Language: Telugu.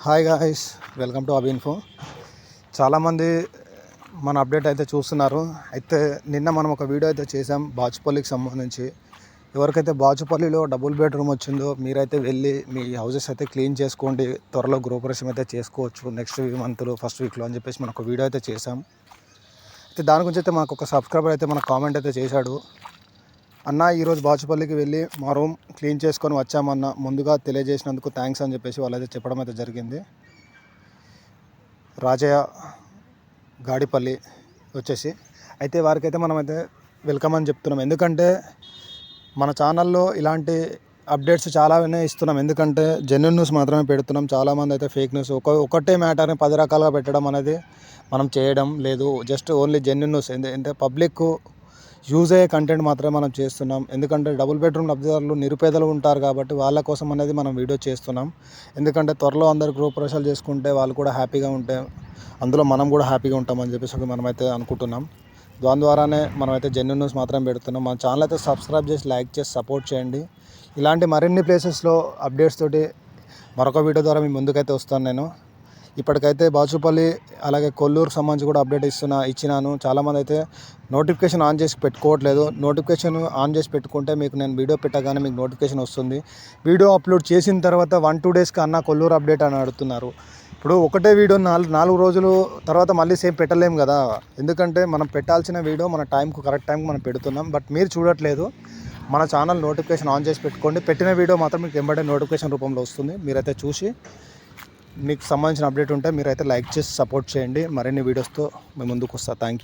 Hi guys, welcome to Abinfo. చాలామంది మన అప్డేట్ అయితే చూస్తున్నారు. అయితే నిన్న మనం ఒక వీడియో అయితే చేసాం బాచుపల్లికి సంబంధించి. ఎవరికైతే బాచుపల్లిలో డబుల్ బెడ్రూమ్ వచ్చిందో మీరైతే వెళ్ళి మీ హౌసెస్ అయితే క్లీన్ చేసుకోండి, త్వరలో గృహప్రవేశం అయితే చేసుకోవచ్చు నెక్స్ట్ మంత్లో ఫస్ట్ వీక్లో అని చెప్పేసి మనం ఒక వీడియో అయితే చేసాం. అయితే దాని గురించి అయితే మనకు ఒక సబ్స్క్రైబర్ అయితే మన కామెంట్ అయితే చేశాడు. అన్న, ఈరోజు బాచుపల్లికి వెళ్ళి మా రూమ్ క్లీన్ చేసుకొని వచ్చామన్న, ముందుగా తెలియజేసినందుకు థ్యాంక్స్ అని చెప్పేసి వాళ్ళైతే చెప్పడం అయితే జరిగింది. రాజయ్య గాడిపల్లి వచ్చేసి అయితే వారికైతే మనమైతే వెల్కమ్ అని చెప్తున్నాం. ఎందుకంటే మన ఛానల్లో ఇలాంటి అప్డేట్స్ చాలానే ఇస్తున్నాం. ఎందుకంటే జెన్యూన్ న్యూస్ మాత్రమే పెడుతున్నాం. చాలామంది అయితే ఫేక్ న్యూస్ ఒకటే మ్యాటర్ని 10 రకాలుగా పెట్టడం అనేది మనం చేయడం లేదు. జస్ట్ ఓన్లీ జెన్యూన్ న్యూస్, అంటే పబ్లిక్ యూజ్ అయ్యే కంటెంట్ మాత్రమే మనం చేస్తున్నాం. ఎందుకంటే డబుల్ బెడ్రూమ్ లబ్ధిదారులు నిరుపేదలు ఉంటారు కాబట్టి వాళ్ళ కోసం అనేది మనం వీడియో చేస్తున్నాం. ఎందుకంటే త్వరలో అందరు గృహప్రవేశాలు చేసుకుంటే వాళ్ళు కూడా హ్యాపీగా ఉంటే అందులో మనం కూడా హ్యాపీగా ఉంటామని చెప్పేసి మనమైతే అనుకుంటున్నాం. దాని ద్వారానే మనమైతే జెన్యూన్ న్యూస్ మాత్రమే పెడుతున్నాం. మన ఛానల్ అయితే సబ్స్క్రైబ్ చేసి లైక్ చేసి సపోర్ట్ చేయండి. ఇలాంటి మరిన్ని ప్లేసెస్లో అప్డేట్స్ తోటి మరొక వీడియో ద్వారా మీ ముందుకైతే వస్తాను నేను. ఇప్పటికైతే బాచుపల్లి అలాగే కొల్లూరుకు సంబంధించి కూడా అప్డేట్ ఇచ్చినాను. చాలామంది అయితే నోటిఫికేషన్ ఆన్ చేసి పెట్టుకోవట్లేదు. నోటిఫికేషన్ ఆన్ చేసి పెట్టుకుంటే మీకు నేను వీడియో పెట్టగానే మీకు నోటిఫికేషన్ వస్తుంది. వీడియో అప్లోడ్ చేసిన తర్వాత 1-2 డేస్కి అన్న కొల్లూరు అప్డేట్ అని అడుగుతున్నారు. ఇప్పుడు ఒకటే వీడియో 4 రోజులు తర్వాత మళ్ళీ సేమ్ పెట్టలేము కదా. ఎందుకంటే మనం పెట్టాల్సిన వీడియో మన కరెక్ట్ టైంకి మనం పెడుతున్నాం. బట్ మీరు చూడట్లేదు. మన ఛానల్ నోటిఫికేషన్ ఆన్ చేసి పెట్టుకోండి. పెట్టిన వీడియో మాత్రం మీకు వెంబడే నోటిఫికేషన్ రూపంలో వస్తుంది. మీరైతే చూసి మీకు సంబంధించిన అప్డేట్ ఉంటే మీరైతే లైక్ చేసి సపోర్ట్ చేయండి. మరిన్ని వీడియోస్తో మేము ముందుకు వస్తాను. Thank you.